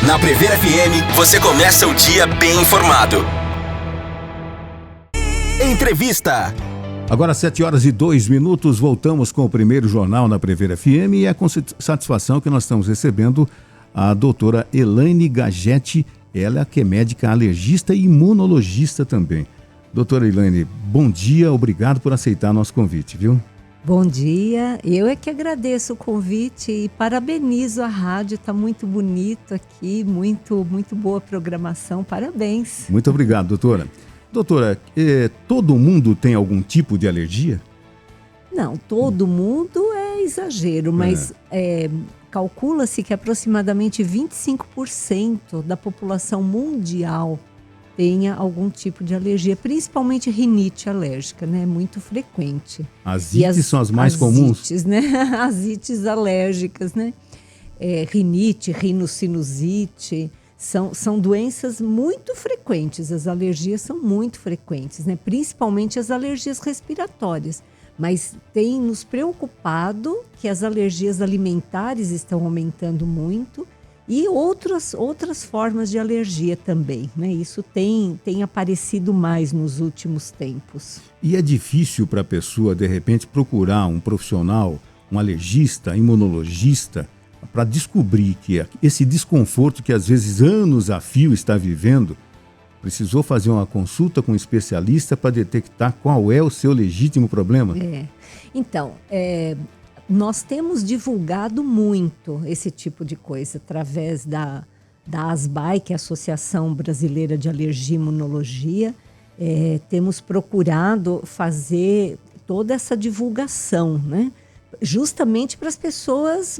Na Prever FM, você começa o dia bem informado. Entrevista. Agora 7h02, voltamos com o primeiro jornal na Prever FM e é com satisfação que nós estamos recebendo a doutora Elaine Gagetti, ela que é médica alergista e imunologista também. Doutora Elaine, bom dia, obrigado por aceitar nosso convite, viu? Bom dia, eu é que agradeço o convite e parabenizo a rádio, está muito bonito aqui, muito boa a programação, parabéns. Muito obrigado, doutora. Doutora, todo mundo tem algum tipo de alergia? Não, todo mundo é exagero, mas calcula-se que aproximadamente 25% da população mundial tenha algum tipo de alergia, principalmente rinite alérgica, né? É muito frequente. As ites são as mais comuns? Ites, né? As ites alérgicas, né? Rinite, rinocinusite, são doenças muito frequentes, as alergias são muito frequentes, né? Principalmente as alergias respiratórias. Mas tem nos preocupado que as alergias alimentares estão aumentando muito e outras formas de alergia também, né? Isso tem aparecido mais nos últimos tempos. E é difícil para a pessoa, de repente, procurar um profissional, um alergista, imunologista, para descobrir que esse desconforto que às vezes anos a fio está vivendo, precisou fazer uma consulta com um especialista para detectar qual é o seu legítimo problema? Então, nós temos divulgado muito esse tipo de coisa através da ASBAI, que é a Associação Brasileira de Alergia e Imunologia. Temos procurado fazer toda essa divulgação, né? Justamente para as pessoas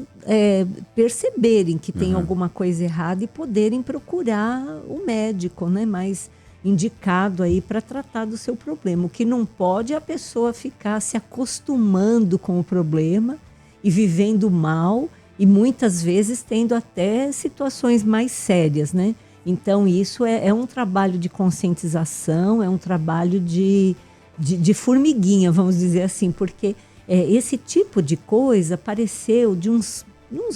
perceberem que tem alguma coisa errada e poderem procurar o médico, né, mais indicado aí para tratar do seu problema. O que não pode é a pessoa ficar se acostumando com o problema e vivendo mal e muitas vezes tendo até situações mais sérias, né? Então isso é um trabalho de conscientização, é um trabalho de formiguinha, vamos dizer assim, porque esse tipo de coisa apareceu de uns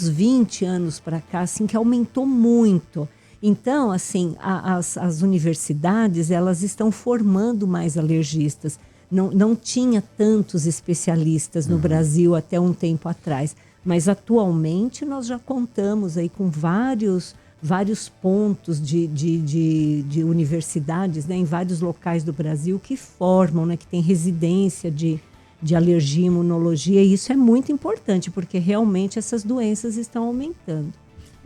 20 anos para cá, assim, que aumentou muito. Então, assim, as universidades, elas estão formando mais alergistas. Não tinha tantos especialistas no Brasil até um tempo atrás, mas atualmente nós já contamos aí com vários pontos de universidades, né, em vários locais do Brasil que formam, né, que tem residência de alergia e imunologia, e isso é muito importante, porque realmente essas doenças estão aumentando.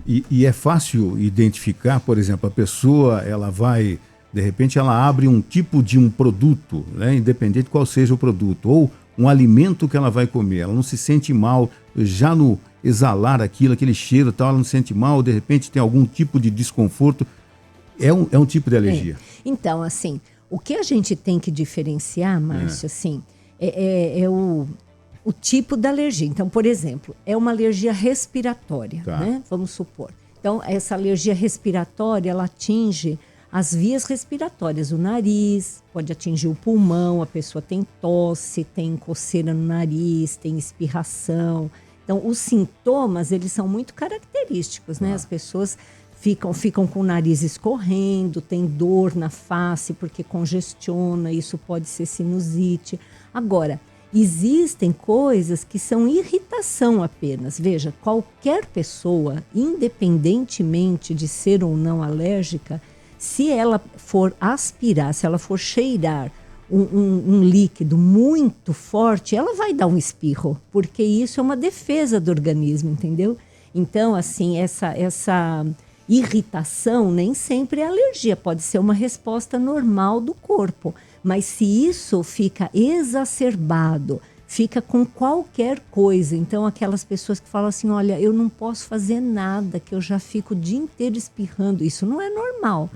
E é fácil identificar, por exemplo, a pessoa, ela vai, de repente ela abre um tipo de um produto, né, independente de qual seja o produto, ou um alimento que ela vai comer, ela não se sente mal, já no exalar aquele cheiro e tal, ela não se sente mal, de repente tem algum tipo de desconforto, é um tipo de alergia. Então, assim, o que a gente tem que diferenciar, Márcio, assim, o tipo da alergia. Então, por exemplo, é uma alergia respiratória, né? Vamos supor. Então, essa alergia respiratória, ela atinge as vias respiratórias, o nariz, pode atingir o pulmão, a pessoa tem tosse, tem coceira no nariz, tem espirração. Então, os sintomas, eles são muito característicos, né? As pessoas ficam com o nariz escorrendo, tem dor na face porque congestiona, isso pode ser sinusite. Agora, existem coisas que são irritação apenas. Veja, qualquer pessoa, independentemente de ser ou não alérgica, se ela for aspirar, se ela for cheirar um líquido muito forte, ela vai dar um espirro, porque isso é uma defesa do organismo, entendeu? Então, assim, essa irritação nem sempre é alergia, pode ser uma resposta normal do corpo. Mas se isso fica exacerbado, fica com qualquer coisa, então aquelas pessoas que falam assim, olha, eu não posso fazer nada, que eu já fico o dia inteiro espirrando, isso não é normal,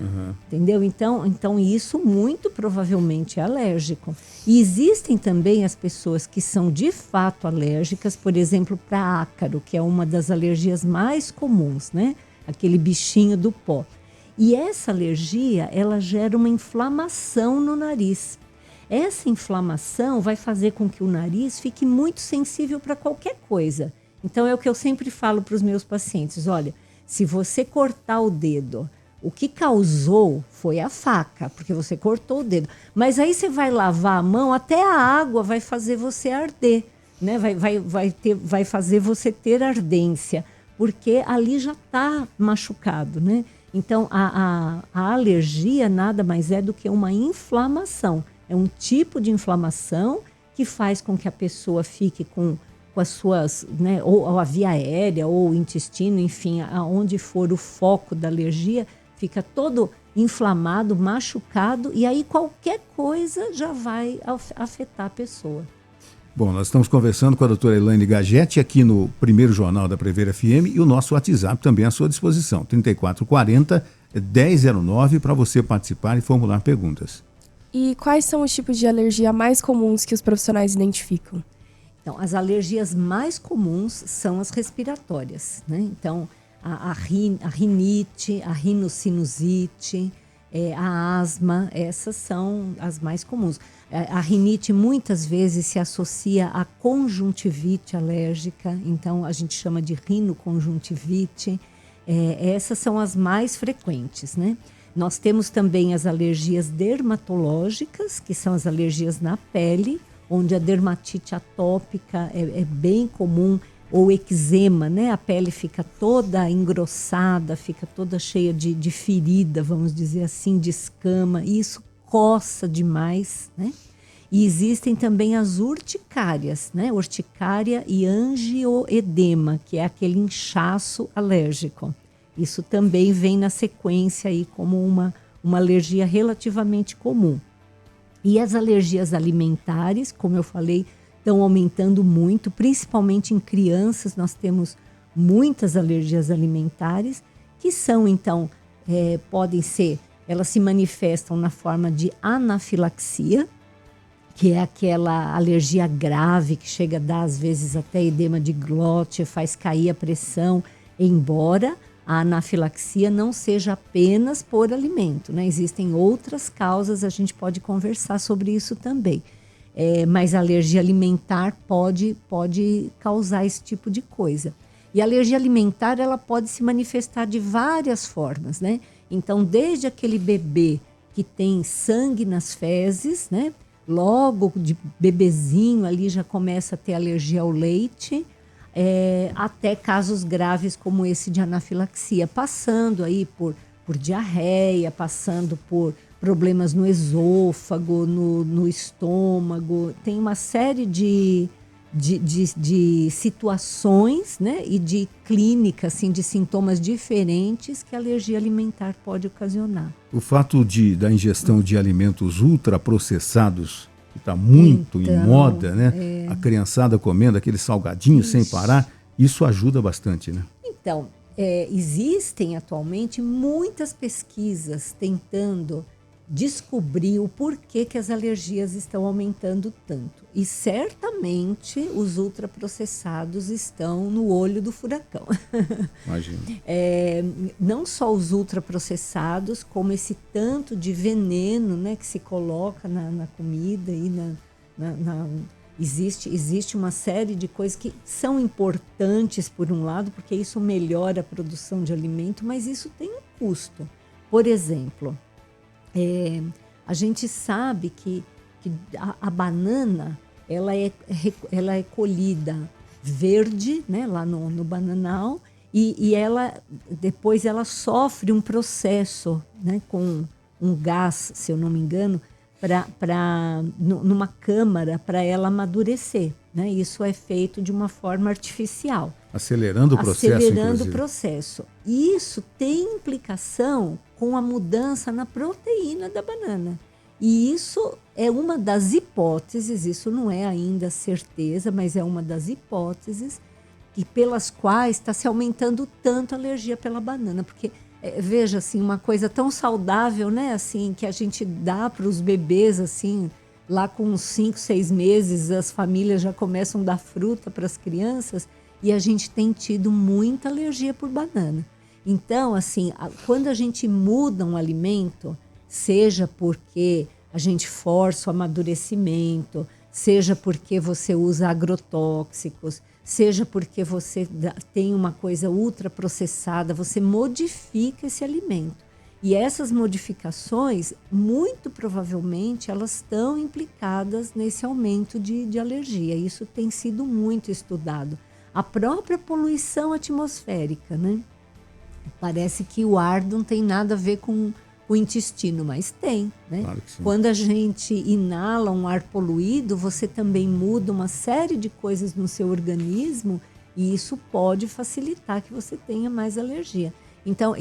entendeu? Então isso muito provavelmente é alérgico. E existem também as pessoas que são de fato alérgicas, por exemplo, para ácaro, que é uma das alergias mais comuns, né? Aquele bichinho do pó. E essa alergia, ela gera uma inflamação no nariz. Essa inflamação vai fazer com que o nariz fique muito sensível para qualquer coisa. Então, é o que eu sempre falo para os meus pacientes. Olha, Se você cortar o dedo, o que causou foi a faca, porque você cortou o dedo. Mas aí você vai lavar a mão, até a água vai fazer você arder, né? Vai fazer você ter ardência, porque ali já está machucado, né? Então, a alergia nada mais é do que uma inflamação. É um tipo de inflamação que faz com que a pessoa fique com as suas, né, ou a via aérea, ou o intestino, enfim, aonde for o foco da alergia, fica todo inflamado, machucado, e aí qualquer coisa já vai afetar a pessoa. Bom, nós estamos conversando com a doutora Elaine Gagetti aqui no primeiro jornal da Prever FM e o nosso WhatsApp também à sua disposição, 3440-1009, para você participar e formular perguntas. E quais são os tipos de alergia mais comuns que os profissionais identificam? Então, as alergias mais comuns são as respiratórias, né? Então, a rinite, a rinocinusite, a asma, essas são as mais comuns. A rinite muitas vezes se associa à conjuntivite alérgica, então a gente chama de rinoconjuntivite. Essas são as mais frequentes, né? Nós temos também as alergias dermatológicas, que são as alergias na pele, onde a dermatite atópica é bem comum, ou eczema, né? A pele fica toda engrossada, fica toda cheia de ferida, vamos dizer assim, de escama, e isso coça demais, né? E existem também as urticárias, né? Urticária e angioedema, que é aquele inchaço alérgico. Isso também vem na sequência aí como uma alergia relativamente comum. E as alergias alimentares, como eu falei, estão aumentando muito, principalmente em crianças. Nós temos muitas alergias alimentares, que são, então, podem ser, elas se manifestam na forma de anafilaxia, que é aquela alergia grave que chega a dar, às vezes, até edema de glote, faz cair a pressão, embora a anafilaxia não seja apenas por alimento, né? Existem outras causas, a gente pode conversar sobre isso também. Mas a alergia alimentar pode causar esse tipo de coisa. E a alergia alimentar, ela pode se manifestar de várias formas, né? Então, desde aquele bebê que tem sangue nas fezes, né? Logo de bebezinho ali já começa a ter alergia ao leite, até casos graves como esse de anafilaxia, passando aí por diarreia, passando por problemas no esôfago, no estômago. Tem uma série de situações, né, e de clínicas, assim, de sintomas diferentes que a alergia alimentar pode ocasionar. O fato da ingestão de alimentos ultraprocessados, que está muito em moda, né? A criançada comendo aqueles salgadinhos sem parar, isso ajuda bastante, né? Então, existem atualmente muitas pesquisas tentando descobrir o porquê que as alergias estão aumentando tanto. E certamente os ultraprocessados estão no olho do furacão. Imagina. Não só os ultraprocessados, como esse tanto de veneno, né, que se coloca na comida e existe uma série de coisas que são importantes por um lado, porque isso melhora a produção de alimento, mas isso tem um custo. Por exemplo, a gente sabe que a banana ela é colhida verde, né, lá no bananal, e depois ela sofre um processo, né, com um gás, se eu não me engano, numa câmara para ela amadurecer, né? Isso é feito de uma forma artificial. Acelerando o processo, Acelerando o processo. E isso tem implicação com a mudança na proteína da banana. E isso é uma das hipóteses, isso não é ainda certeza, mas é uma das hipóteses pelas quais está se aumentando tanto a alergia pela banana. Porque, veja, assim, uma coisa tão saudável, né? Assim, que a gente dá para os bebês, assim, lá com uns 5, 6 meses, as famílias já começam a dar fruta para as crianças, e a gente tem tido muita alergia por banana. Então, assim, quando a gente muda um alimento, seja porque a gente força o amadurecimento, seja porque você usa agrotóxicos, seja porque você tem uma coisa ultraprocessada, você modifica esse alimento. E essas modificações, muito provavelmente, elas estão implicadas nesse aumento de alergia. Isso tem sido muito estudado. A própria poluição atmosférica, né? Parece que o ar não tem nada a ver com o intestino, mas tem, né? Claro que sim. Quando a gente inala um ar poluído, você também muda uma série de coisas no seu organismo e isso pode facilitar que você tenha mais alergia. Então,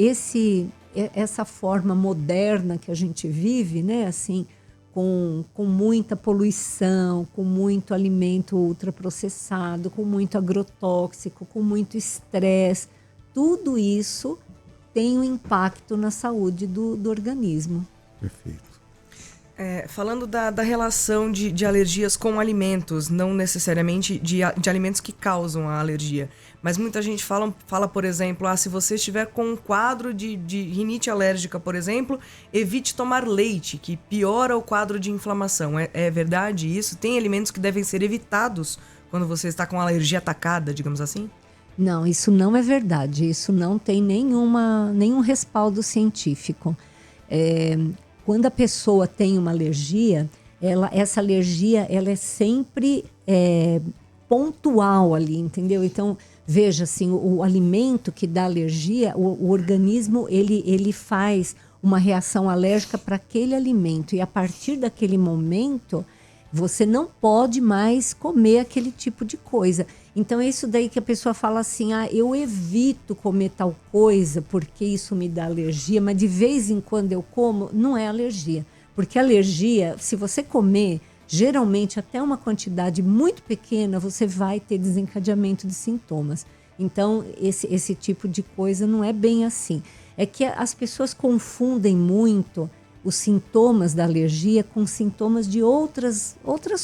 essa forma moderna que a gente vive, né, assim, com muita poluição, com muito alimento ultraprocessado, com muito agrotóxico, com muito estresse, tudo isso tem um impacto na saúde do organismo. Perfeito. Falando da relação de alergias com alimentos, não necessariamente de alimentos que causam a alergia, mas muita gente fala, por exemplo, se você estiver com um quadro de rinite alérgica, por exemplo, evite tomar leite, que piora o quadro de inflamação. É verdade isso? Tem alimentos que devem ser evitados quando você está com alergia atacada, digamos assim? Não, isso não é verdade. Isso não tem nenhum respaldo científico. Quando a pessoa tem uma alergia, essa alergia ela é sempre pontual ali, entendeu? Então, veja, assim, o alimento que dá alergia, o organismo ele faz uma reação alérgica para aquele alimento. E a partir daquele momento, você não pode mais comer aquele tipo de coisa. Então é isso daí que a pessoa fala assim, eu evito comer tal coisa porque isso me dá alergia, mas de vez em quando eu como, não é alergia. Porque alergia, se você comer, geralmente até uma quantidade muito pequena, você vai ter desencadeamento de sintomas. Então esse tipo de coisa não é bem assim. É que as pessoas confundem muito os sintomas da alergia com sintomas de outras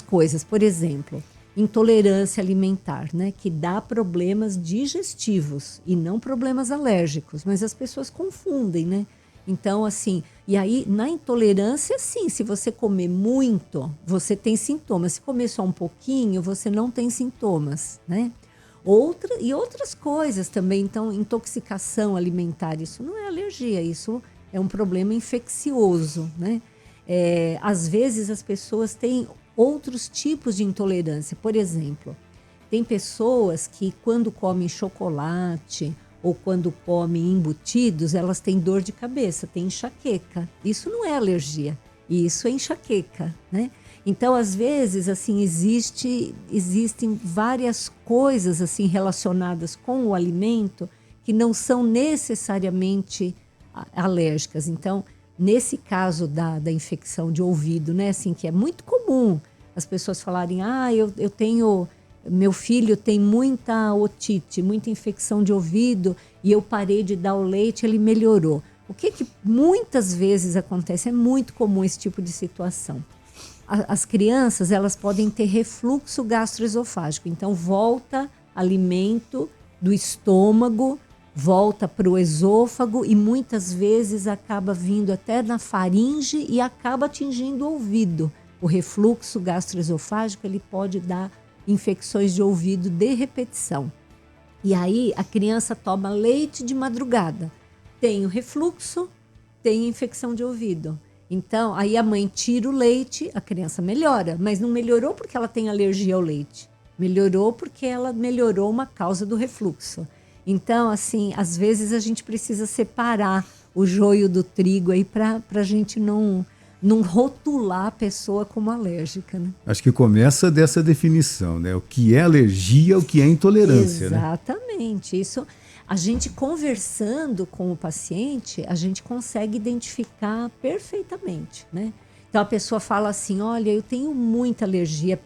coisas. Por exemplo, intolerância alimentar, né? Que dá problemas digestivos e não problemas alérgicos. Mas as pessoas confundem, né? Então, assim, e aí na intolerância, sim, se você comer muito, você tem sintomas. Se comer só um pouquinho, você não tem sintomas, né? E outras coisas também. Então, intoxicação alimentar, isso não é alergia, isso é um problema infeccioso, né? Às vezes as pessoas têm outros tipos de intolerância. Por exemplo, tem pessoas que quando comem chocolate ou quando comem embutidos, elas têm dor de cabeça, têm enxaqueca. Isso não é alergia, isso é enxaqueca, né? Então, às vezes, assim, existem várias coisas assim relacionadas com o alimento que não são necessariamente alérgicas. Então, nesse caso da infecção de ouvido, né, assim, que é muito comum as pessoas falarem, meu filho tem muita otite, muita infecção de ouvido e eu parei de dar o leite, ele melhorou. O que muitas vezes acontece, é muito comum esse tipo de situação. As crianças, elas podem ter refluxo gastroesofágico, então volta alimento do estômago, volta para o esôfago e muitas vezes acaba vindo até na faringe e acaba atingindo o ouvido. O refluxo gastroesofágico, ele pode dar infecções de ouvido de repetição. E aí a criança toma leite de madrugada, tem o refluxo, tem infecção de ouvido. Então, aí a mãe tira o leite, a criança melhora, mas não melhorou porque ela tem alergia ao leite. Melhorou porque ela melhorou uma causa do refluxo. Então, assim, às vezes a gente precisa separar o joio do trigo aí para a gente não rotular a pessoa como alérgica, né? Acho que começa dessa definição, né? O que é alergia, o que é intolerância, né? Exatamente. Isso, a gente conversando com o paciente, a gente consegue identificar perfeitamente, né? Então a pessoa fala assim, olha, eu tenho muita alergia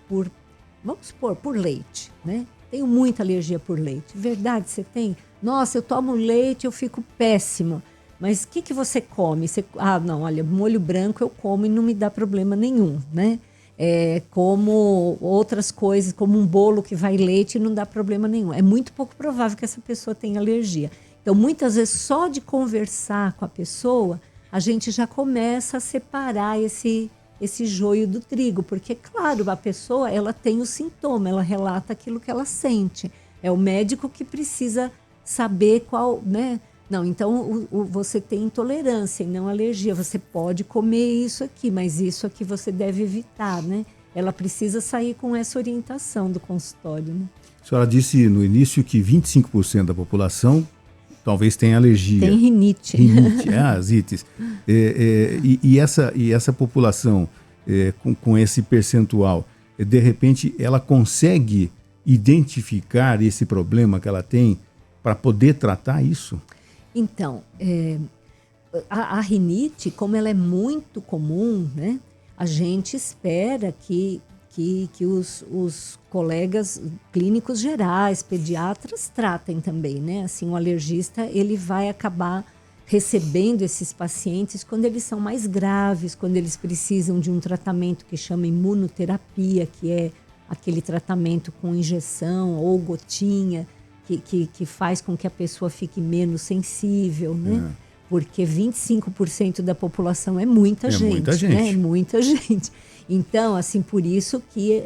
vamos supor, por leite, né? Tenho muita alergia por leite. Verdade, você tem? Nossa, eu tomo leite, eu fico péssima. Mas o que você come? Não, olha, molho branco eu como e não me dá problema nenhum, né? Como outras coisas, como um bolo que vai leite e não dá problema nenhum. É muito pouco provável que essa pessoa tenha alergia. Então, muitas vezes, só de conversar com a pessoa, a gente já começa a separar esse joio do trigo, porque, claro, a pessoa ela tem o sintoma, ela relata aquilo que ela sente, É o médico que precisa saber qual, né? Não, então você tem intolerância e não alergia. Você pode comer isso aqui, mas isso aqui você deve evitar, né? Ela precisa sair com essa orientação do consultório, né? A senhora disse no início que 25% da população talvez tenha alergia. Tem rinite. Rinite, as ites. E essa população com esse percentual, de repente, ela consegue identificar esse problema que ela tem para poder tratar isso? Então, a rinite, como ela é muito comum, né? A gente espera que os colegas clínicos gerais, pediatras, tratem também, né? Assim, o alergista, ele vai acabar recebendo esses pacientes quando eles são mais graves, quando eles precisam de um tratamento que chama imunoterapia, que é aquele tratamento com injeção ou gotinha, que faz com que a pessoa fique menos sensível, né? Porque 25% da população é muita gente. Muita gente. Né? É muita gente. Então, assim, por isso que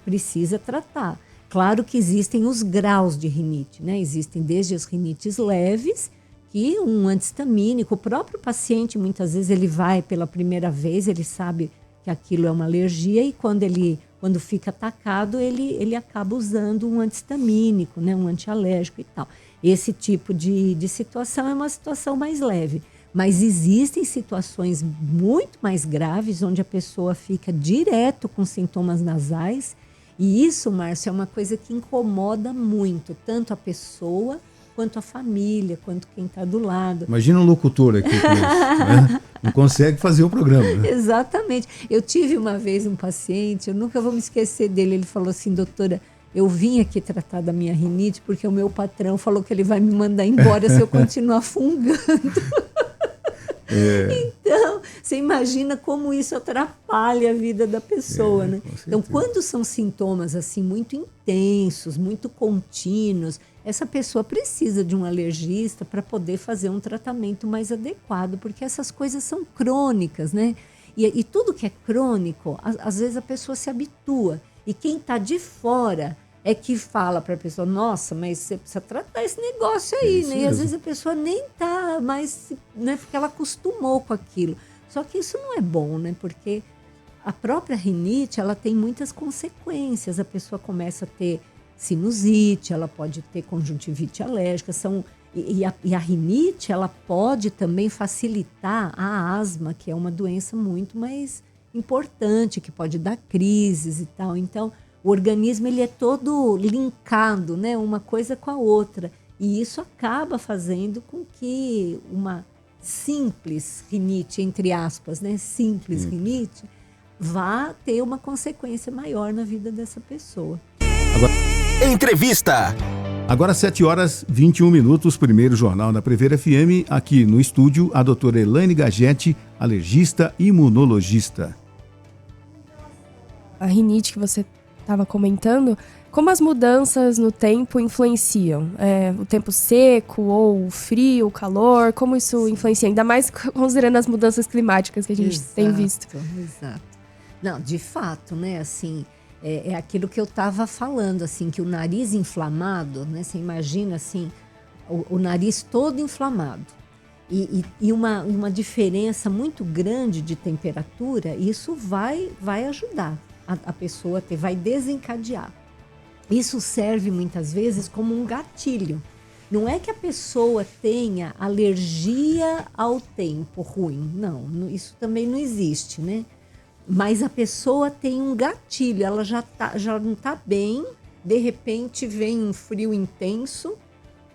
precisa tratar. Claro que existem os graus de rinite, né? Existem desde as rinites leves, que um antihistamínico, o próprio paciente, muitas vezes, ele vai pela primeira vez, ele sabe que aquilo é uma alergia e quando fica atacado, ele acaba usando um antihistamínico, né? Um antialérgico e tal. Esse tipo de situação é uma situação mais leve. Mas existem situações muito mais graves, onde a pessoa fica direto com sintomas nasais. E isso, Márcio, é uma coisa que incomoda muito, tanto a pessoa, quanto a família, quanto quem está do lado. Imagina um locutor aqui com isso, né? Não consegue fazer o programa. Né? Exatamente. Eu tive uma vez um paciente, eu nunca vou me esquecer dele, ele falou assim, doutora, eu vim aqui tratar da minha rinite porque o meu patrão falou que ele vai me mandar embora se eu continuar fungando. Então, você imagina como isso atrapalha a vida da pessoa, né? Então, quando são sintomas assim muito intensos, muito contínuos, essa pessoa precisa de um alergista para poder fazer um tratamento mais adequado, porque essas coisas são crônicas, né? E tudo que é crônico, às vezes a pessoa se habitua. E quem está de fora é que fala para a pessoa, nossa, mas você precisa tratar esse negócio aí, né? E às vezes a pessoa nem tá mais, né? Porque ela acostumou com aquilo. Só que isso não é bom, né? Porque a própria rinite, ela tem muitas consequências. A pessoa começa a ter sinusite, ela pode ter conjuntivite alérgica, e a rinite, ela pode também facilitar a asma, que é uma doença muito mais importante, que pode dar crises e tal. Então, o organismo, ele é todo linkado, né, uma coisa com a outra. E isso acaba fazendo com que uma simples rinite, entre aspas, né, simples rinite, vá ter uma consequência maior na vida dessa pessoa. Entrevista. Agora 7h21, primeiro jornal da Prevera FM, aqui no estúdio, a doutora Elaine Gagetti, alergista e imunologista. A rinite que você estava comentando, como as mudanças no tempo influenciam? O tempo seco ou o frio, o calor, como isso influencia? Ainda mais considerando as mudanças climáticas que a gente tem visto. Exato. Não, de fato, né, assim, é aquilo que eu estava falando, assim, que o nariz inflamado, né, você imagina, assim, o nariz todo inflamado e uma diferença muito grande de temperatura, isso vai ajudar a pessoa vai desencadear. Isso serve muitas vezes como um gatilho. Não é que a pessoa tenha alergia ao tempo ruim, não, isso também não existe, né? Mas a pessoa tem um gatilho, ela já não está bem, de repente vem um frio intenso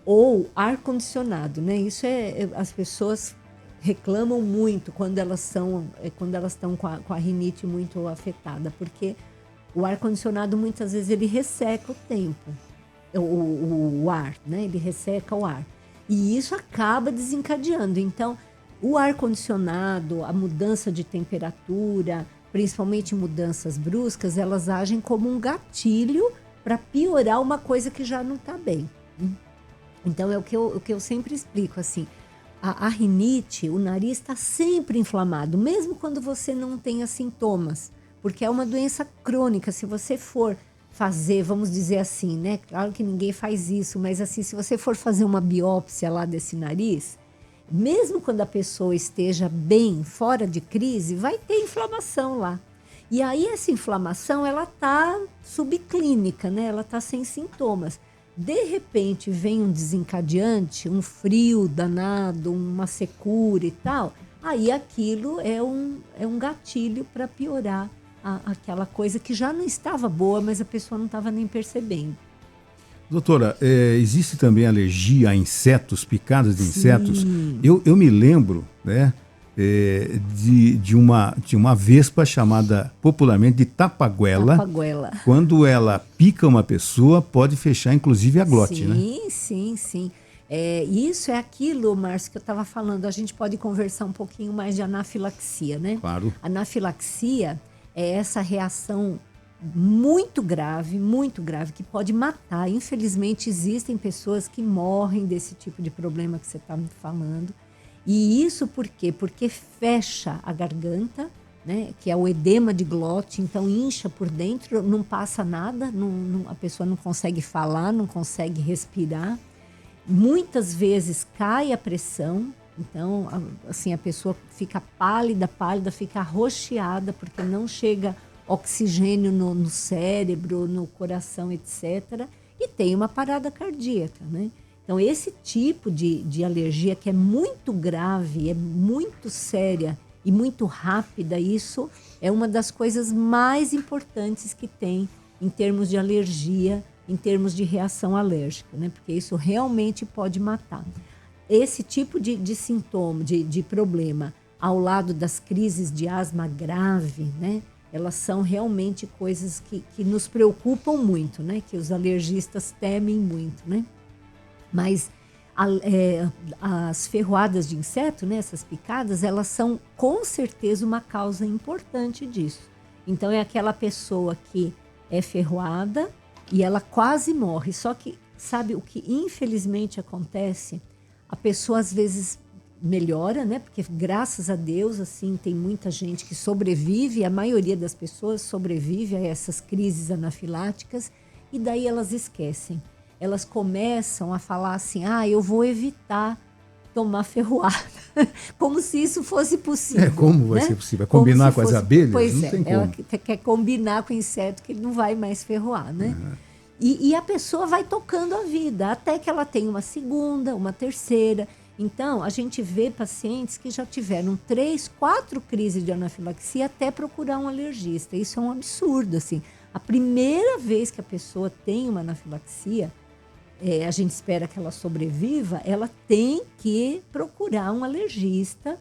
ou ar-condicionado, né? Isso as pessoas reclamam muito quando elas estão com a rinite muito afetada, porque o ar-condicionado muitas vezes ele resseca o tempo, o ar, né? Ele resseca o ar. E isso acaba desencadeando. Então, o ar-condicionado, a mudança de temperatura, principalmente mudanças bruscas, elas agem como um gatilho para piorar uma coisa que já não está bem. Então, é o que eu sempre explico, assim, a rinite, o nariz está sempre inflamado, mesmo quando você não tenha sintomas, porque é uma doença crônica. Se você for fazer, vamos dizer assim, né? Claro que ninguém faz isso, mas assim, se você for fazer uma biópsia lá desse nariz, mesmo quando a pessoa esteja bem, fora de crise, vai ter inflamação lá. E aí essa inflamação, ela tá subclínica, né? Ela tá sem sintomas. De repente vem um desencadeante, um frio danado, uma secura e tal, aí aquilo é um gatilho para piorar aquela coisa que já não estava boa, mas a pessoa não estava nem percebendo. Doutora, existe também alergia a insetos, picadas de insetos? Sim. Eu me lembro, né, de uma vespa chamada popularmente de tapaguela. Tapaguela. Quando ela pica uma pessoa, pode fechar inclusive a glote, né? Sim. Isso é aquilo, Márcio, que eu estava falando. A gente pode conversar um pouquinho mais de anafilaxia, né? Claro. Anafilaxia é essa reação muito grave, que pode matar. Infelizmente, existem pessoas que morrem desse tipo de problema que você está me falando. E isso por quê? Porque fecha a garganta, né? Que é o edema de glote, então incha por dentro, não passa nada, a pessoa não consegue falar, não consegue respirar. Muitas vezes cai a pressão, então assim, a pessoa fica pálida, fica arroxeada, porque não chega oxigênio no cérebro, no coração, etc. E tem uma parada cardíaca, né? Então, esse tipo de alergia que é muito grave, é muito séria e muito rápida, isso é uma das coisas mais importantes que tem em termos de alergia, em termos de reação alérgica, né? Porque isso realmente pode matar. Esse tipo de sintoma, de problema, ao lado das crises de asma grave, né? Elas são realmente coisas que nos preocupam muito, né? Que os alergistas temem muito, né? Mas as ferroadas de inseto, né, essas picadas, elas são com certeza uma causa importante disso. Então é aquela pessoa que é ferroada e ela quase morre. Só que, sabe o que infelizmente acontece? A pessoa às vezes melhora, né? Porque graças a Deus, assim, tem muita gente que sobrevive, a maioria das pessoas sobrevive a essas crises anafiláticas e daí elas esquecem. Elas começam a falar assim, eu vou evitar tomar ferroada. Como se isso fosse possível. Como vai ser possível? Combinar com as abelhas? Pois não tem ela como. quer combinar com o inseto que ele não vai mais ferroar, né? Uhum. E a pessoa vai tocando a vida, até que ela tem uma segunda, uma terceira. Então, a gente vê pacientes que já tiveram 3, 4 crises de anafilaxia até procurar um alergista. Isso é um absurdo, assim. A primeira vez que a pessoa tem uma anafilaxia, a gente espera que ela sobreviva, ela tem que procurar um alergista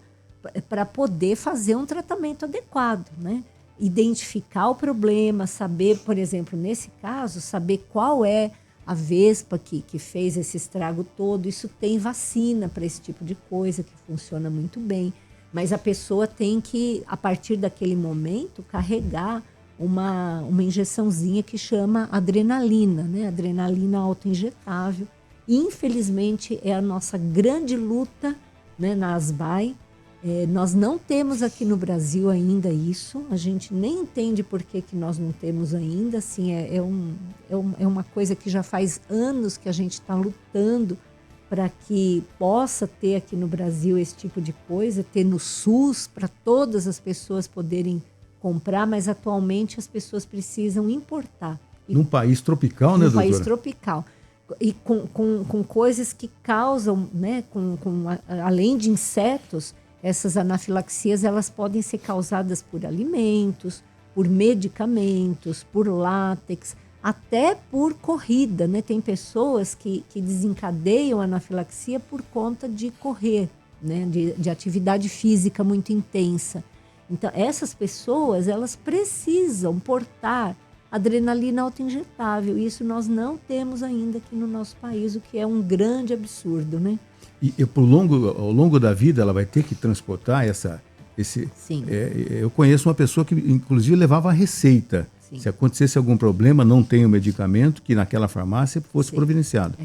para poder fazer um tratamento adequado, né? Identificar o problema, saber, por exemplo, nesse caso, saber qual é a vespa que fez esse estrago todo. Isso tem vacina para esse tipo de coisa, que funciona muito bem. Mas a pessoa tem que, a partir daquele momento, carregar uma injeçãozinha que chama adrenalina, né? Adrenalina autoinjetável. Infelizmente, é a nossa grande luta, né, na ASBAI. Nós não temos aqui no Brasil ainda isso. A gente nem entende por que nós não temos ainda. Assim, é uma coisa que já faz anos que a gente está lutando para que possa ter aqui no Brasil esse tipo de coisa, ter no SUS, para todas as pessoas poderem comprar, mas atualmente as pessoas precisam importar. Num país tropical, né, doutora? Num país tropical. E com coisas que causam, né, além de insetos, essas anafilaxias, elas podem ser causadas por alimentos, por medicamentos, por látex, até por corrida, né? Tem pessoas que desencadeiam a anafilaxia por conta de correr, né? De atividade física muito intensa. Então, essas pessoas, elas precisam portar adrenalina autoinjetável. Isso nós não temos ainda aqui no nosso país, o que é um grande absurdo, né? E ao longo da vida ela vai ter que transportar esse... Sim. Eu conheço uma pessoa que, inclusive, levava a receita. Sim. Se acontecesse algum problema, não tem o medicamento, que naquela farmácia fosse providenciado.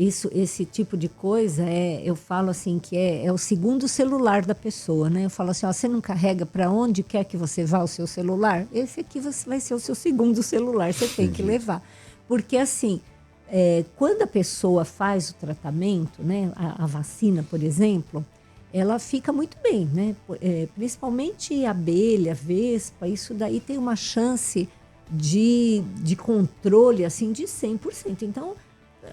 Esse tipo de coisa, eu falo assim, que é o segundo celular da pessoa, né? Eu falo assim, ó, você não carrega para onde quer que você vá o seu celular? Esse aqui vai ser o seu segundo celular, você tem que levar. Porque assim, quando a pessoa faz o tratamento, né? A vacina, por exemplo, ela fica muito bem, né? Principalmente abelha, vespa, isso daí tem uma chance de controle, assim, de 100%. Então,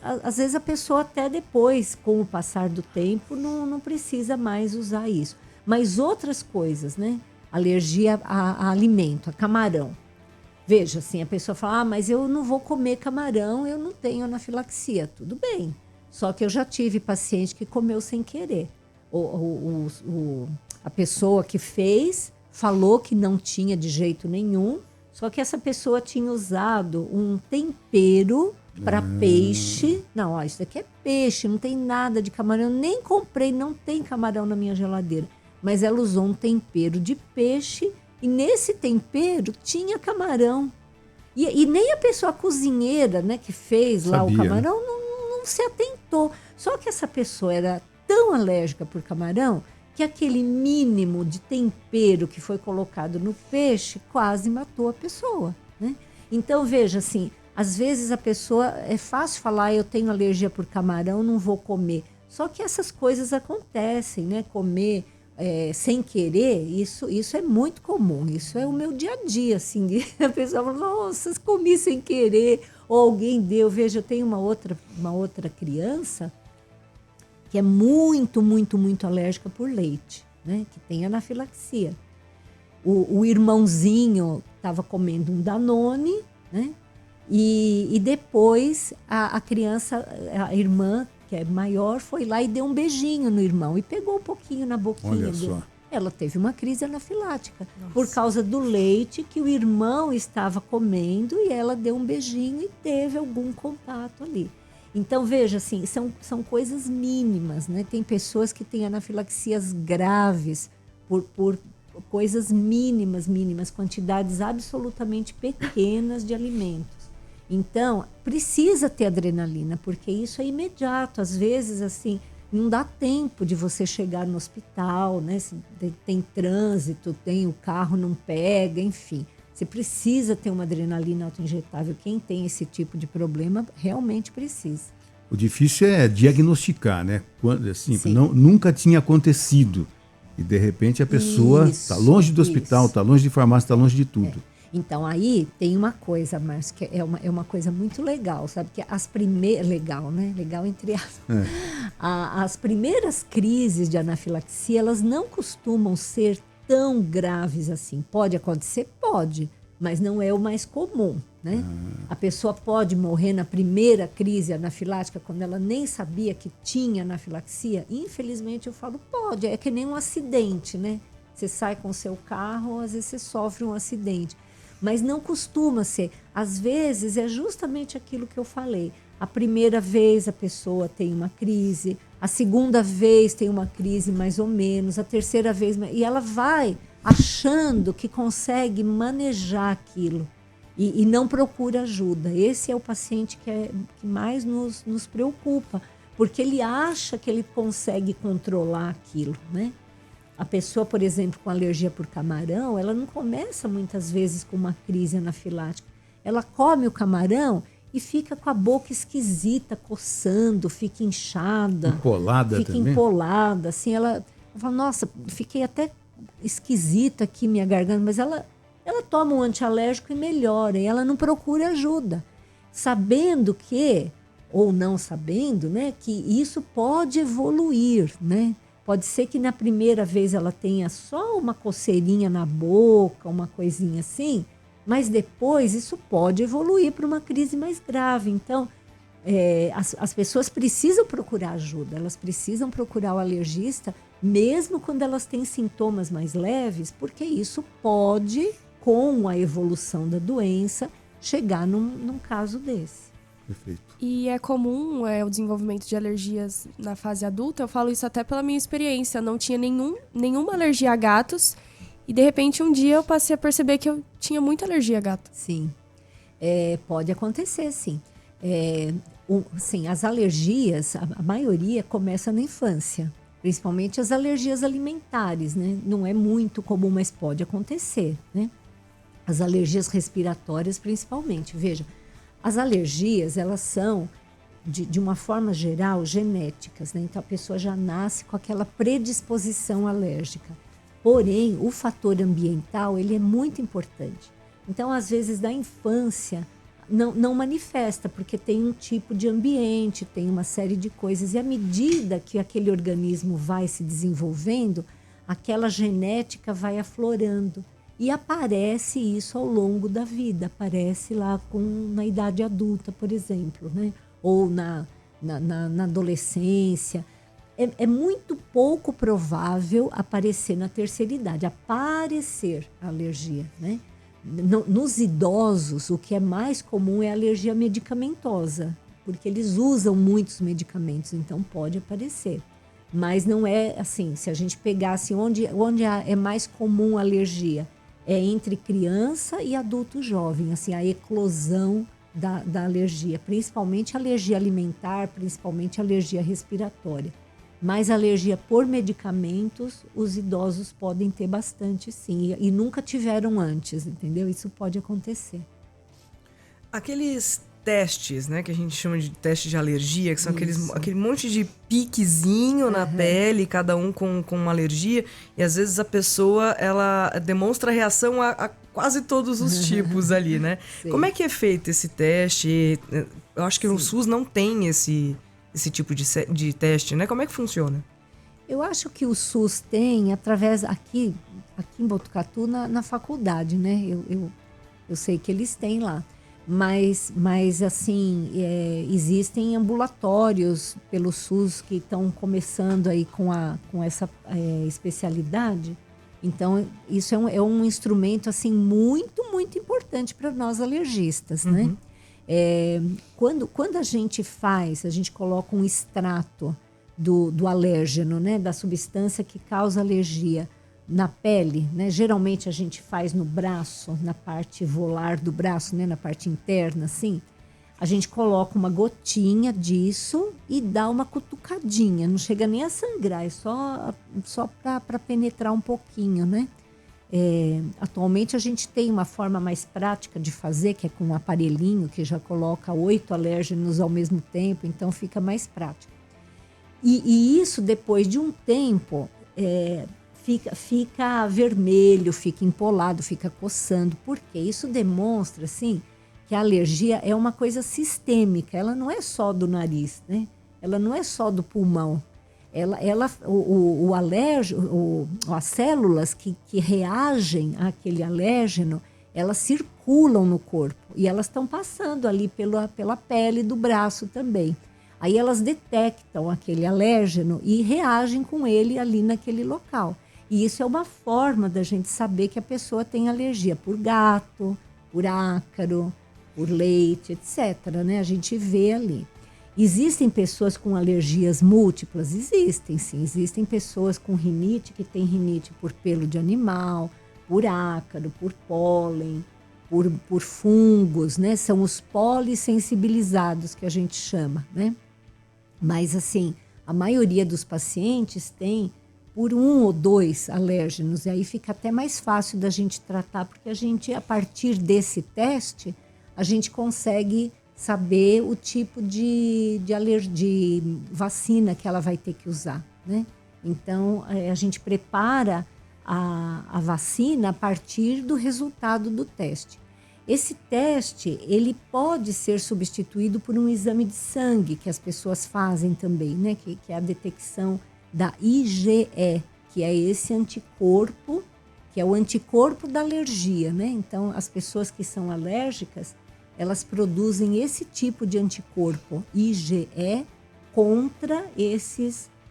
às vezes a pessoa até depois, com o passar do tempo, não precisa mais usar isso. Mas outras coisas, né? Alergia a alimento, a camarão. Veja, assim, a pessoa fala, mas eu não vou comer camarão, eu não tenho anafilaxia. Tudo bem. Só que eu já tive paciente que comeu sem querer. A pessoa que fez falou que não tinha de jeito nenhum, só que essa pessoa tinha usado um tempero para peixe. Não, ó, isso daqui é peixe, não tem nada de camarão. Nem comprei, não tem camarão na minha geladeira. Mas ela usou um tempero de peixe e nesse tempero tinha camarão. E nem a pessoa cozinheira, né, que fez lá o camarão não se atentou. Só que essa pessoa era tão alérgica por camarão que aquele mínimo de tempero que foi colocado no peixe quase matou a pessoa, né? Então, veja, assim, às vezes a pessoa, é fácil falar, eu tenho alergia por camarão, não vou comer. Só que essas coisas acontecem, né? Comer sem querer, isso é muito comum. Isso é o meu dia a dia, assim. A pessoa fala, nossa, comi sem querer, ou alguém deu. Veja, eu tenho uma outra criança que é muito, muito, muito alérgica por leite, né? Que tem anafilaxia. O irmãozinho estava comendo um Danone, né? E depois a criança, a irmã, que é maior, foi lá e deu um beijinho no irmão e pegou um pouquinho na boquinha dele. Olha só. Ela teve uma crise anafilática por causa do leite que o irmão estava comendo e ela deu um beijinho e teve algum contato ali. Então, veja, assim, são coisas mínimas, né? Tem pessoas que têm anafilaxias graves por coisas mínimas, quantidades absolutamente pequenas de alimentos. Então, precisa ter adrenalina, porque isso é imediato. Às vezes, assim, não dá tempo de você chegar no hospital, né? Se tem trânsito, o carro não pega, enfim. Você precisa ter uma adrenalina autoinjetável. Quem tem esse tipo de problema realmente precisa. O difícil é diagnosticar, né? Quando, assim, nunca tinha acontecido. E, de repente, a pessoa está longe do hospital, está longe de farmácia, está longe de tudo. Então, aí tem uma coisa, Márcio, que é uma coisa muito legal, sabe? Que as primeiras... Legal, né? Legal entre aspas. As primeiras crises de anafilaxia, elas não costumam ser tão graves assim. Pode acontecer? Pode, mas não é o mais comum, né? A pessoa pode morrer na primeira crise anafilática quando ela nem sabia que tinha anafilaxia? Infelizmente, eu falo, pode. É que nem um acidente, né? Você sai com o seu carro, às vezes você sofre um acidente. Mas não costuma ser. Às vezes, é justamente aquilo que eu falei. A primeira vez a pessoa tem uma crise, a segunda vez tem uma crise mais ou menos, a terceira vez... E ela vai achando que consegue manejar aquilo e não procura ajuda. Esse é o paciente que mais nos preocupa, porque ele acha que ele consegue controlar aquilo, né? A pessoa, por exemplo, com alergia por camarão, ela não começa muitas vezes com uma crise anafilática. Ela come o camarão e fica com a boca esquisita, coçando, fica inchada. Empolada fica também? Empolada, assim, ela fala, nossa, fiquei até esquisita aqui minha garganta, mas ela toma um antialérgico e melhora, e ela não procura ajuda. Sabendo que, ou não sabendo, né, que isso pode evoluir, né? Pode ser que na primeira vez ela tenha só uma coceirinha na boca, uma coisinha assim, mas depois isso pode evoluir para uma crise mais grave. Então, as pessoas precisam procurar ajuda, elas precisam procurar o alergista, mesmo quando elas têm sintomas mais leves, porque isso pode, com a evolução da doença, chegar num caso desse. Perfeito. E é comum o desenvolvimento de alergias na fase adulta. Eu falo isso até pela minha experiência. Eu não tinha nenhuma alergia a gatos. E, de repente, um dia eu passei a perceber que eu tinha muita alergia a gato. Sim. Pode acontecer, sim. Sim, as alergias, a maioria começa na infância, principalmente as alergias alimentares, né? Não é muito comum, mas pode acontecer, né? As alergias respiratórias, principalmente. Veja, as alergias, elas são, de uma forma geral, genéticas, né? Então, a pessoa já nasce com aquela predisposição alérgica. Porém, o fator ambiental, ele é muito importante. Então, às vezes, da infância, não manifesta, porque tem um tipo de ambiente, tem uma série de coisas. E à medida que aquele organismo vai se desenvolvendo, aquela genética vai aflorando. E aparece isso ao longo da vida, aparece lá na idade adulta, por exemplo, né? Ou na adolescência. É muito pouco provável aparecer na terceira idade, aparecer a alergia, né? Nos idosos, o que é mais comum é a alergia medicamentosa, porque eles usam muitos medicamentos, então pode aparecer. Mas não é assim, se a gente pegasse onde é mais comum a alergia, é entre criança e adulto jovem, assim, a eclosão da alergia, principalmente alergia alimentar, principalmente alergia respiratória. Mas alergia por medicamentos, os idosos podem ter bastante, sim, e nunca tiveram antes, entendeu? Isso pode acontecer. Aqueles testes, né, que a gente chama de teste de alergia, que são aquele monte de piquezinho na pele, cada um com uma alergia, e às vezes a pessoa, ela demonstra reação a quase todos os tipos ali, né? Como é que é feito esse teste? Eu acho que no SUS não tem esse tipo de teste, né? Como é que funciona? Eu acho que o SUS tem, através, aqui em Botucatu, na faculdade, né? Eu sei que eles têm lá. Mas assim, existem ambulatórios pelo SUS que estão começando aí com essa especialidade. Então, isso é um instrumento, assim, muito, muito importante para nós alergistas, né? Quando a gente coloca um extrato do alérgeno, né? Da substância que causa alergia na pele, né? Geralmente a gente faz no braço, na parte volar do braço, né? Na parte interna, assim. A gente coloca uma gotinha disso e dá uma cutucadinha. Não chega nem a sangrar, é só para penetrar um pouquinho, né? Atualmente a gente tem uma forma mais prática de fazer, que é com um aparelhinho que já coloca 8 alérgenos ao mesmo tempo, então fica mais prático. E isso, depois de um tempo, fica vermelho, fica empolado, fica coçando. Por quê? Isso demonstra, assim, que a alergia é uma coisa sistêmica. Ela não é só do nariz, né? Ela não é só do pulmão. O alérgeno, as células que reagem àquele alérgeno, elas circulam no corpo. E elas estão passando ali pela pele do braço também. Aí elas detectam aquele alérgeno e reagem com ele ali naquele local. E isso é uma forma da gente saber que a pessoa tem alergia por gato, por ácaro, por leite, etc., né? A gente vê ali. Existem pessoas com alergias múltiplas? Existem, sim. Existem pessoas com rinite, que tem rinite por pelo de animal, por ácaro, por pólen, por fungos, né? São os polissensibilizados que a gente chama, né? Mas, assim, a maioria dos pacientes tem por 1 ou 2 alérgenos, e aí fica até mais fácil da gente tratar, porque a gente, a partir desse teste, a gente consegue saber o tipo de vacina que ela vai ter que usar, né? Então, a gente prepara a vacina a partir do resultado do teste. Esse teste, ele pode ser substituído por um exame de sangue, que as pessoas fazem também, né? Que é a detecção da IgE, que é esse anticorpo, que é o anticorpo da alergia, né? Então, as pessoas que são alérgicas, elas produzem esse tipo de anticorpo IgE contra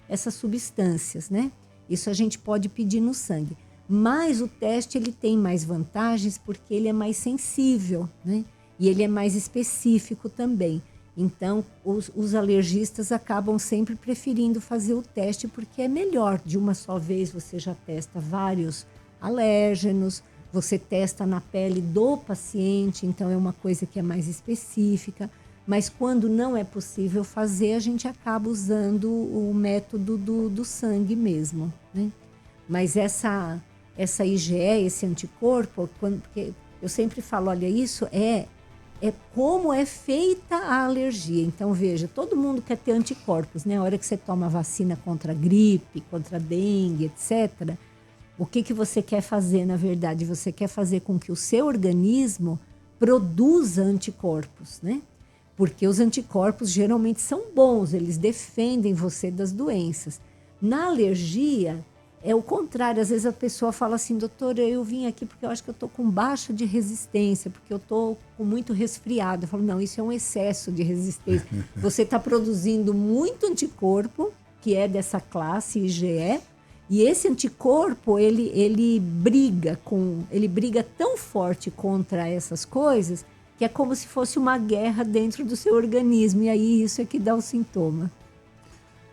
essas substâncias, né? Isso a gente pode pedir no sangue. Mas o teste, ele tem mais vantagens porque ele é mais sensível, né? E ele é mais específico também. Então, os alergistas acabam sempre preferindo fazer o teste porque é melhor. De uma só vez você já testa vários alérgenos, você testa na pele do paciente, então é uma coisa que é mais específica. Mas quando não é possível fazer, a gente acaba usando o método do sangue mesmo, né? Mas essa IgE, esse anticorpo, porque eu sempre falo, olha, isso é como é feita a alergia. Então, veja, todo mundo quer ter anticorpos, né? A hora que você toma vacina contra a gripe, contra a dengue, etc., o que você quer fazer, na verdade? Você quer fazer com que o seu organismo produza anticorpos, né? Porque os anticorpos geralmente são bons, eles defendem você das doenças. Na alergia, é o contrário. Às vezes a pessoa fala assim, doutora, eu vim aqui porque eu acho que eu estou com baixa de resistência, porque eu estou com muito resfriado. Eu falo, não, isso é um excesso de resistência. Você está produzindo muito anticorpo, que é dessa classe IgE, e esse anticorpo, ele briga tão forte contra essas coisas, que é como se fosse uma guerra dentro do seu organismo, e aí isso é que dá o sintoma.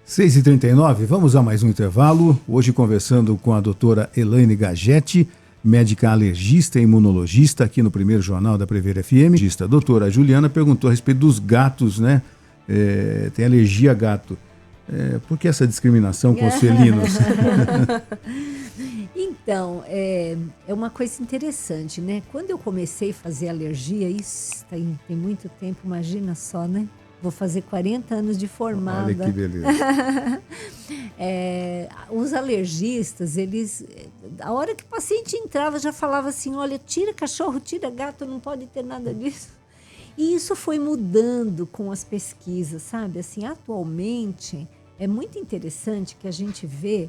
6h39, vamos a mais um intervalo. Hoje conversando com a doutora Elaine Gagetti, médica alergista e imunologista aqui no primeiro jornal da Prever FM. A doutora Juliana perguntou a respeito dos gatos, né? Tem alergia a gato. Por que essa discriminação com os felinos? Então, é uma coisa interessante, né? Quando eu comecei a fazer alergia, isso tem muito tempo, imagina só, né? Vou fazer 40 anos de formada. Olha que beleza. Os alergistas, eles... A hora que o paciente entrava, já falava assim, olha, tira cachorro, tira gato, não pode ter nada disso. E isso foi mudando com as pesquisas, sabe? Assim, atualmente, é muito interessante que a gente vê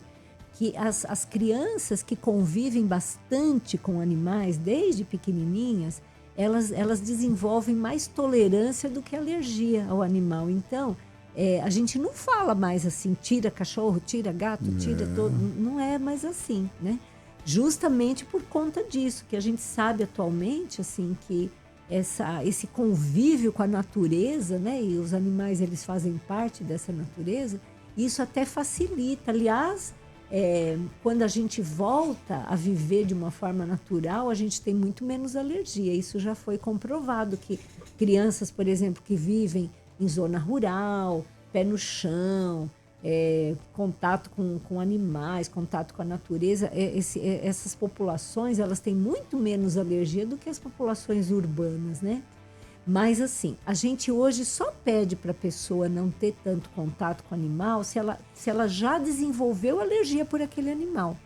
que as crianças que convivem bastante com animais, desde pequenininhas, elas desenvolvem mais tolerância do que alergia ao animal. Então, a gente não fala mais assim, tira cachorro, tira gato, tira todo... Não é mais assim, né? Justamente por conta disso, que a gente sabe atualmente, assim, que esse convívio com a natureza, né? E os animais, eles fazem parte dessa natureza, isso até facilita. Aliás, quando a gente volta a viver de uma forma natural, a gente tem muito menos alergia. Isso já foi comprovado, que crianças, por exemplo, que vivem em zona rural, pé no chão, contato com animais, contato com a natureza, essas populações, elas têm muito menos alergia do que as populações urbanas, né? Mas assim, a gente hoje só pede para a pessoa não ter tanto contato com o animal se ela já desenvolveu alergia por aquele animal.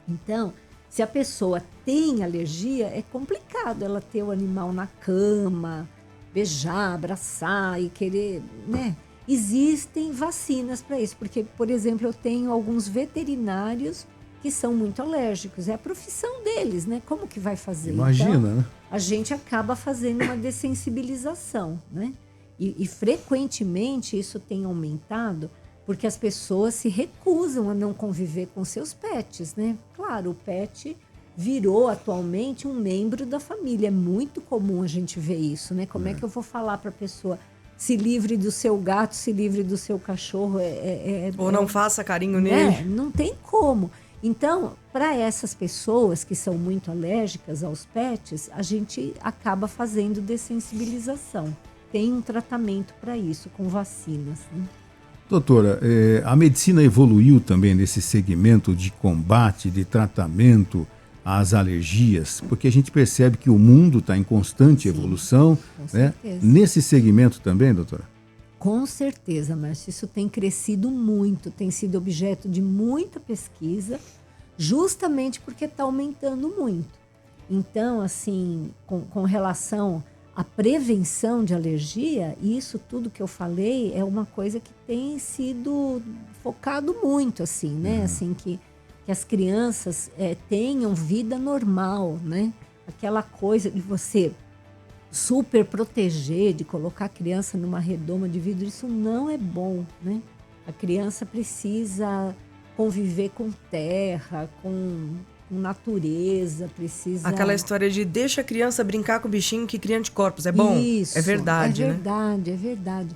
Então, se a pessoa tem alergia, é complicado ela ter o animal na cama, beijar, abraçar e querer, né? Existem vacinas para isso, porque, por exemplo, eu tenho alguns veterinários que são muito alérgicos. É a profissão deles, né? Como que vai fazer? Imagina, então, né? A gente acaba fazendo uma dessensibilização, né? E frequentemente isso tem aumentado porque as pessoas se recusam a não conviver com seus pets, né? Claro, o pet virou atualmente um membro da família. É muito comum a gente ver isso, né? Como é que eu vou falar para a pessoa se livre do seu gato, se livre do seu cachorro? Ou não faça carinho nele. Não tem como. Então, para essas pessoas que são muito alérgicas aos pets, a gente acaba fazendo dessensibilização. Tem um tratamento para isso, com vacinas, né? Doutora, a medicina evoluiu também nesse segmento de combate, de tratamento às alergias, porque a gente percebe que o mundo está em constante evolução, né? Nesse segmento também, doutora? Com certeza, Márcio, isso tem crescido muito, tem sido objeto de muita pesquisa, justamente porque está aumentando muito. Então, assim, com relação à prevenção de alergia, isso tudo que eu falei é uma coisa que tem sido focado muito, assim, né? Assim, que as crianças tenham vida normal, né? Aquela coisa de você super proteger, de colocar a criança numa redoma de vidro, isso não é bom, né? A criança precisa conviver com terra, com natureza, precisa... Aquela história de deixa a criança brincar com o bichinho que cria anticorpos, é bom? Isso, é verdade, né? É verdade.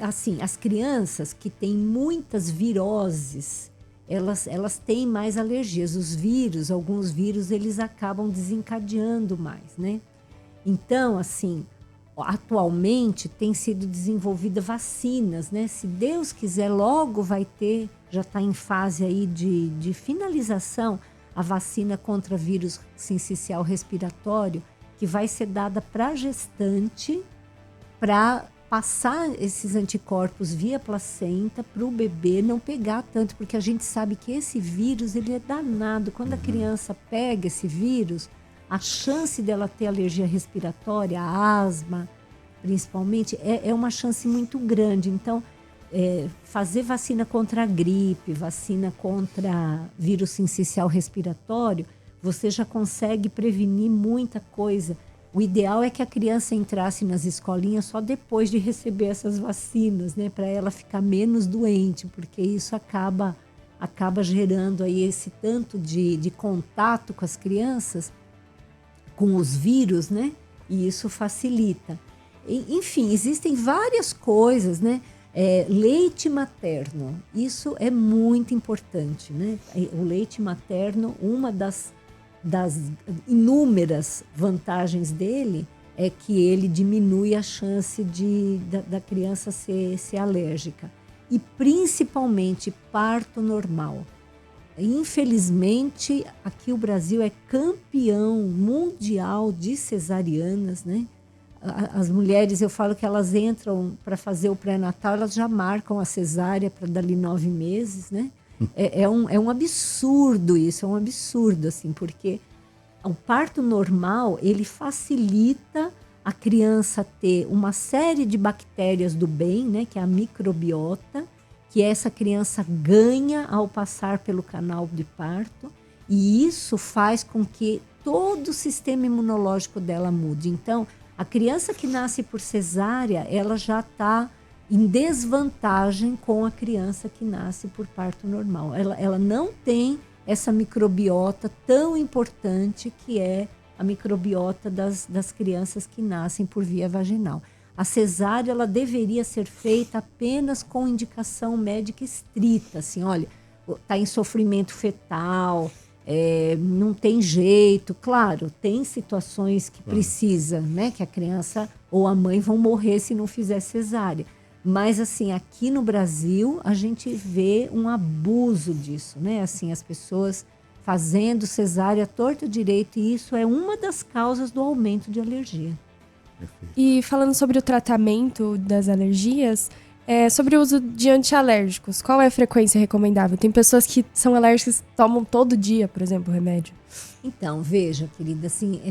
Assim, as crianças que têm muitas viroses, elas têm mais alergias. Os vírus, alguns vírus, eles acabam desencadeando mais, né? Então, assim, atualmente tem sido desenvolvida vacinas, né? Se Deus quiser, logo vai ter, já está em fase aí de finalização, a vacina contra vírus sincicial respiratório, que vai ser dada para a gestante, para passar esses anticorpos via placenta para o bebê não pegar tanto, porque a gente sabe que esse vírus ele é danado. Quando a criança pega esse vírus, a chance dela ter alergia respiratória, asma, principalmente, é uma chance muito grande. Então, fazer vacina contra a gripe, vacina contra vírus sincicial respiratório, você já consegue prevenir muita coisa. O ideal é que a criança entrasse nas escolinhas só depois de receber essas vacinas, né, para ela ficar menos doente, porque isso acaba gerando aí esse tanto de contato com as crianças, com os vírus, né, e isso facilita. Enfim, existem várias coisas, né? Leite materno, isso é muito importante, né? O leite materno, uma das inúmeras vantagens dele é que ele diminui a chance da criança ser alérgica. E principalmente parto normal. Infelizmente, aqui o Brasil é campeão mundial de cesarianas, né? As mulheres, eu falo que elas entram para fazer o pré-natal, elas já marcam a cesárea para dali 9 meses, né? É um absurdo isso, é um absurdo, assim, porque o parto normal, ele facilita a criança ter uma série de bactérias do bem, né, que é a microbiota, que essa criança ganha ao passar pelo canal de parto, e isso faz com que todo o sistema imunológico dela mude. Então, a criança que nasce por cesárea, ela já está em desvantagem com a criança que nasce por parto normal. Ela não tem essa microbiota tão importante que é a microbiota das crianças que nascem por via vaginal. A cesárea, ela deveria ser feita apenas com indicação médica estrita, assim, olha, está em sofrimento fetal, não tem jeito. Claro, tem situações que precisa, né, que a criança ou a mãe vão morrer se não fizer cesárea. Mas, assim, aqui no Brasil, a gente vê um abuso disso, né? Assim, as pessoas fazendo cesárea torto direito, e isso é uma das causas do aumento de alergia. E falando sobre o tratamento das alergias, sobre o uso de antialérgicos, qual é a frequência recomendável? Tem pessoas que são alérgicas e tomam todo dia, por exemplo, remédio. Então, veja, querida, assim,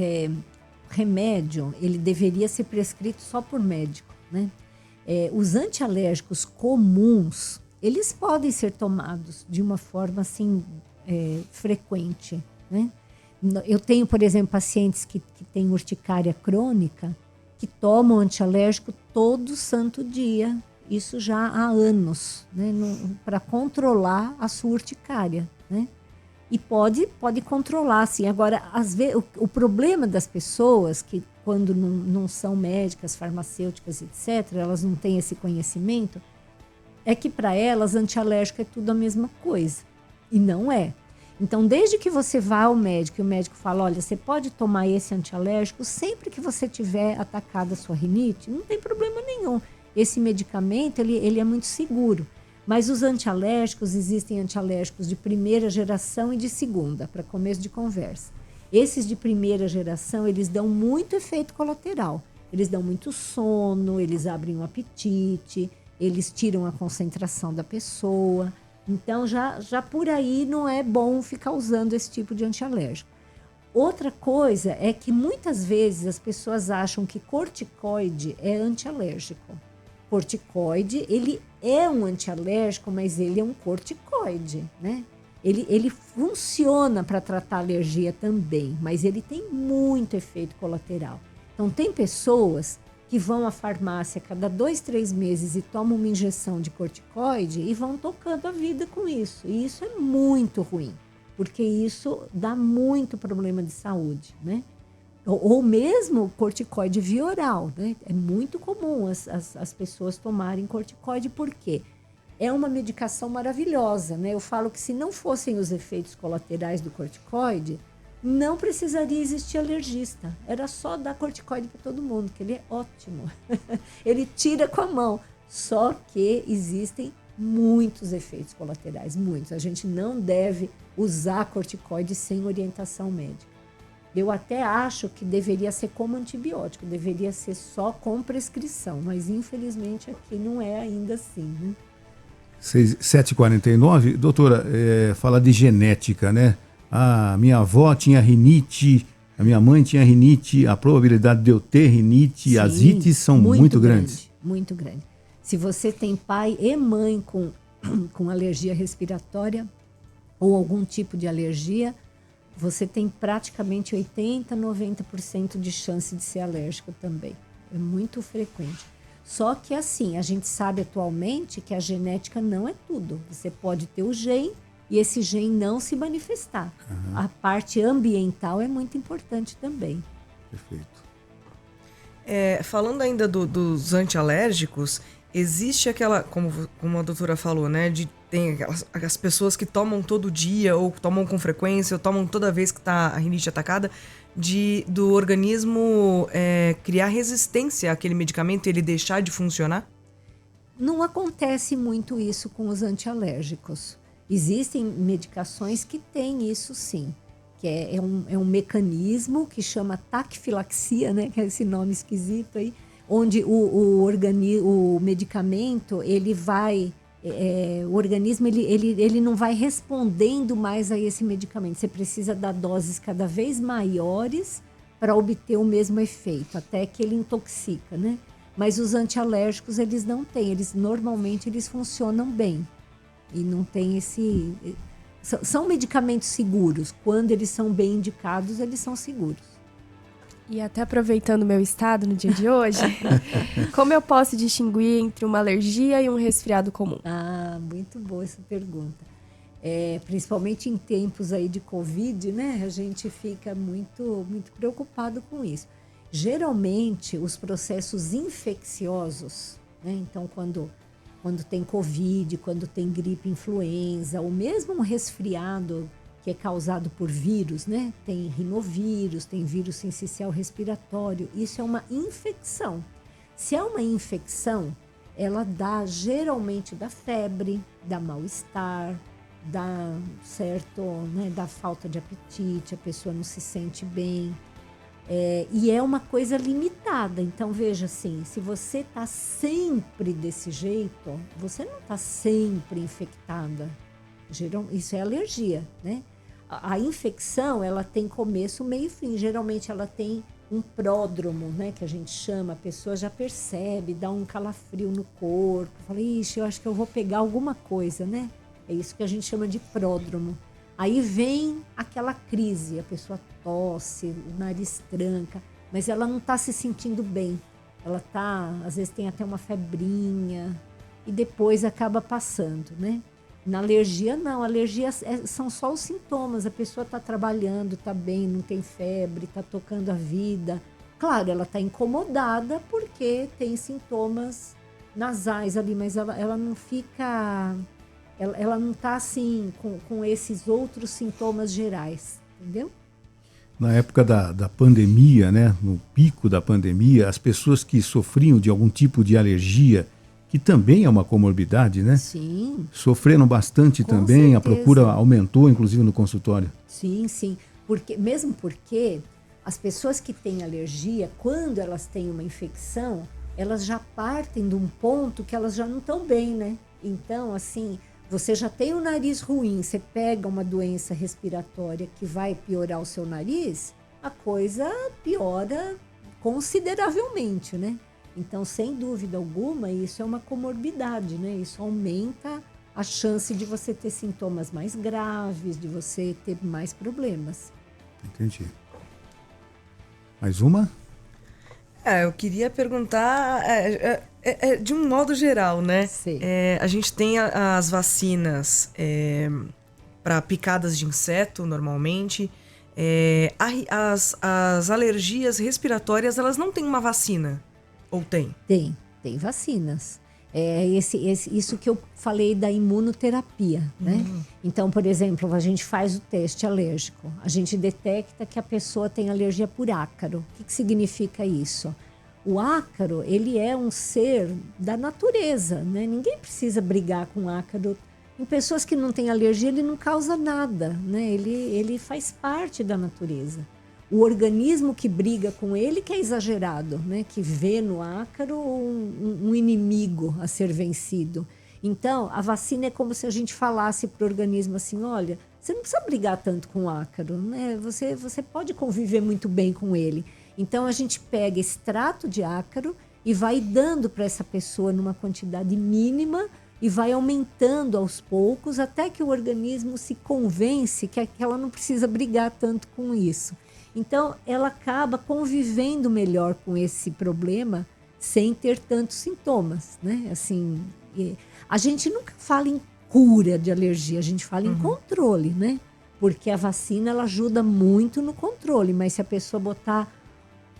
remédio, ele deveria ser prescrito só por médico, né? Os antialérgicos comuns, eles podem ser tomados de uma forma assim, frequente, né? Eu tenho, por exemplo, pacientes que têm urticária crônica, que tomam antialérgico todo santo dia, isso já há anos, né? Para controlar a sua urticária, né? E pode controlar, assim. Agora, às vezes, o problema das pessoas que, quando não são médicas, farmacêuticas, etc., elas não têm esse conhecimento, é que para elas antialérgico é tudo a mesma coisa. E não é. Então, desde que você vá ao médico e o médico fala, olha, você pode tomar esse antialérgico sempre que você tiver atacado a sua rinite, não tem problema nenhum. Esse medicamento, ele é muito seguro. Mas os antialérgicos, existem antialérgicos de primeira geração e de segunda, para começo de conversa. Esses de primeira geração, eles dão muito efeito colateral. Eles dão muito sono, eles abrem o apetite, eles tiram a concentração da pessoa. Então, já por aí não é bom ficar usando esse tipo de antialérgico. Outra coisa é que muitas vezes as pessoas acham que corticoide é antialérgico. Corticoide, ele é um antialérgico, mas ele é um corticoide, né? Ele funciona para tratar alergia também, mas ele tem muito efeito colateral. Então, tem pessoas que vão à farmácia cada 2, 3 meses e tomam uma injeção de corticoide e vão tocando a vida com isso. E isso é muito ruim, porque isso dá muito problema de saúde, né? Ou mesmo corticoide via oral, né? É muito comum as pessoas tomarem corticoide, porque é uma medicação maravilhosa, né? Eu falo que se não fossem os efeitos colaterais do corticoide, não precisaria existir alergista. Era só dar corticoide para todo mundo, que ele é ótimo. Ele tira com a mão. Só que existem muitos efeitos colaterais, muitos. A gente não deve usar corticoide sem orientação médica. Eu até acho que deveria ser como antibiótico, deveria ser só com prescrição, mas infelizmente aqui não é ainda assim, né? 7h49, doutora, fala de genética, né? A minha avó tinha rinite, a minha mãe tinha rinite, a probabilidade de eu ter rinite e ascites são muito grandes. Muito grande. Se você tem pai e mãe com alergia respiratória ou algum tipo de alergia, você tem praticamente 80%, 90% de chance de ser alérgico também. É muito frequente. Só que assim, a gente sabe atualmente que a genética não é tudo. Você pode ter o gene e esse gene não se manifestar. Uhum. A parte ambiental é muito importante também. Perfeito. Falando ainda dos antialérgicos, existe aquela, como a doutora falou, né? Tem as pessoas que tomam todo dia, ou tomam com frequência, ou tomam toda vez que está a rinite atacada, do organismo criar resistência àquele medicamento e ele deixar de funcionar? Não acontece muito isso com os antialérgicos. Existem medicações que têm isso sim, que é um mecanismo que chama taquifilaxia, né? Que é esse nome esquisito aí, onde o medicamento, ele vai... o organismo ele não vai respondendo mais a esse medicamento. Você precisa dar doses cada vez maiores para obter o mesmo efeito, até que ele intoxica, né? Mas os antialérgicos, eles não têm. Normalmente, eles funcionam bem. E não tem esse... São medicamentos seguros. Quando eles são bem indicados, eles são seguros. E até aproveitando o meu estado no dia de hoje, como eu posso distinguir entre uma alergia e um resfriado comum? Ah, muito boa essa pergunta. Principalmente em tempos aí de Covid, né? A gente fica muito, muito preocupado com isso. Geralmente, os processos infecciosos, né? Então, quando tem Covid, quando tem gripe influenza, ou mesmo um resfriado que é causado por vírus, né? Tem rinovírus, tem vírus sincicial respiratório. Isso é uma infecção. Se é uma infecção, ela geralmente dá febre, dá mal-estar, dá dá falta de apetite, a pessoa não se sente bem. E é uma coisa limitada. Então, veja assim, se você está sempre desse jeito, você não está sempre infectada. Isso é alergia, né? A infecção, ela tem começo, meio e fim. Geralmente, ela tem um pródromo, né? Que a gente chama, a pessoa já percebe, dá um calafrio no corpo. Fala, ixi, eu acho que eu vou pegar alguma coisa, né? É isso que a gente chama de pródromo. Aí vem aquela crise, a pessoa tosse, o nariz tranca, mas ela não está se sentindo bem. Ela às vezes tem até uma febrinha e depois acaba passando, né? Na alergia, não. Alergia são só os sintomas. A pessoa está trabalhando, está bem, não tem febre, está tocando a vida. Claro, ela está incomodada porque tem sintomas nasais ali, mas ela não fica... Ela não está assim com esses outros sintomas gerais, entendeu? Na época da pandemia, né, no pico da pandemia, as pessoas que sofriam de algum tipo de alergia, que também é uma comorbidade, né? Sim. Sofreram bastante Com também, certeza. A procura aumentou, inclusive, no consultório. Sim. Mesmo porque as pessoas que têm alergia, quando elas têm uma infecção, elas já partem de um ponto que elas já não estão bem, né? Então, assim... Você já tem o nariz ruim, você pega uma doença respiratória que vai piorar o seu nariz, a coisa piora consideravelmente, né? Então, sem dúvida alguma, isso é uma comorbidade, né? Isso aumenta a chance de você ter sintomas mais graves, de você ter mais problemas. Entendi. Mais uma? Eu queria perguntar de um modo geral, né? Sim. A gente tem as vacinas para picadas de inseto, normalmente. As alergias respiratórias, elas não têm uma vacina? Ou tem? Tem vacinas. Isso que eu falei da imunoterapia, né? Então, por exemplo, a gente faz o teste alérgico. A gente detecta que a pessoa tem alergia por ácaro. O que significa isso? O ácaro, ele é um ser da natureza, né? Ninguém precisa brigar com ácaro. Em pessoas que não têm alergia, ele não causa nada, né? Ele faz parte da natureza. O organismo que briga com ele que é exagerado, né? Que vê no ácaro um inimigo a ser vencido. Então, a vacina é como se a gente falasse para o organismo assim, olha, você não precisa brigar tanto com o ácaro, né? Você pode conviver muito bem com ele. Então, a gente pega extrato de ácaro e vai dando para essa pessoa numa quantidade mínima e vai aumentando aos poucos até que o organismo se convence que ela não precisa brigar tanto com isso. Então, ela acaba convivendo melhor com esse problema sem ter tantos sintomas, né? Assim, a gente nunca fala em cura de alergia, a gente fala em controle, né? Porque a vacina, ela ajuda muito no controle, mas se a pessoa botar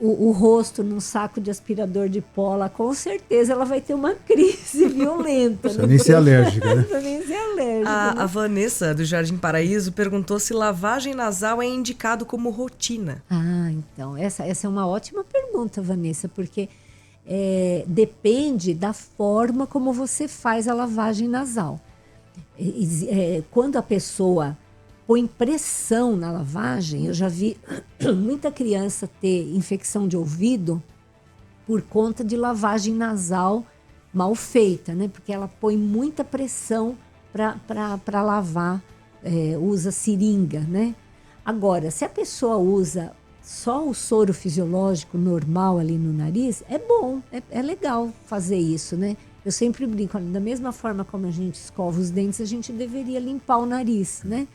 o rosto num saco de aspirador de pó, lá, com certeza ela vai ter uma crise violenta. Precisa nem ser alérgica, né? Precisa nem ser alérgica. A Vanessa, do Jardim Paraíso, perguntou se lavagem nasal é indicado como rotina. Ah, então, essa é uma ótima pergunta, Vanessa, porque depende da forma como você faz a lavagem nasal. Quando a pessoa põe pressão na lavagem, eu já vi muita criança ter infecção de ouvido por conta de lavagem nasal mal feita, né? Porque ela põe muita pressão para lavar, usa seringa, né? Agora, se a pessoa usa só o soro fisiológico normal ali no nariz, é bom, é legal fazer isso, né? Eu sempre brinco, da mesma forma como a gente escova os dentes, a gente deveria limpar o nariz, né?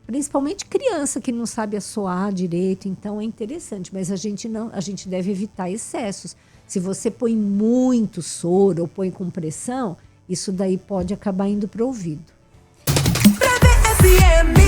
Principalmente criança que não sabe assoar direito, então é interessante, mas a gente deve evitar excessos. Se você põe muito soro ou põe com pressão, isso daí pode acabar indo para o ouvido. FM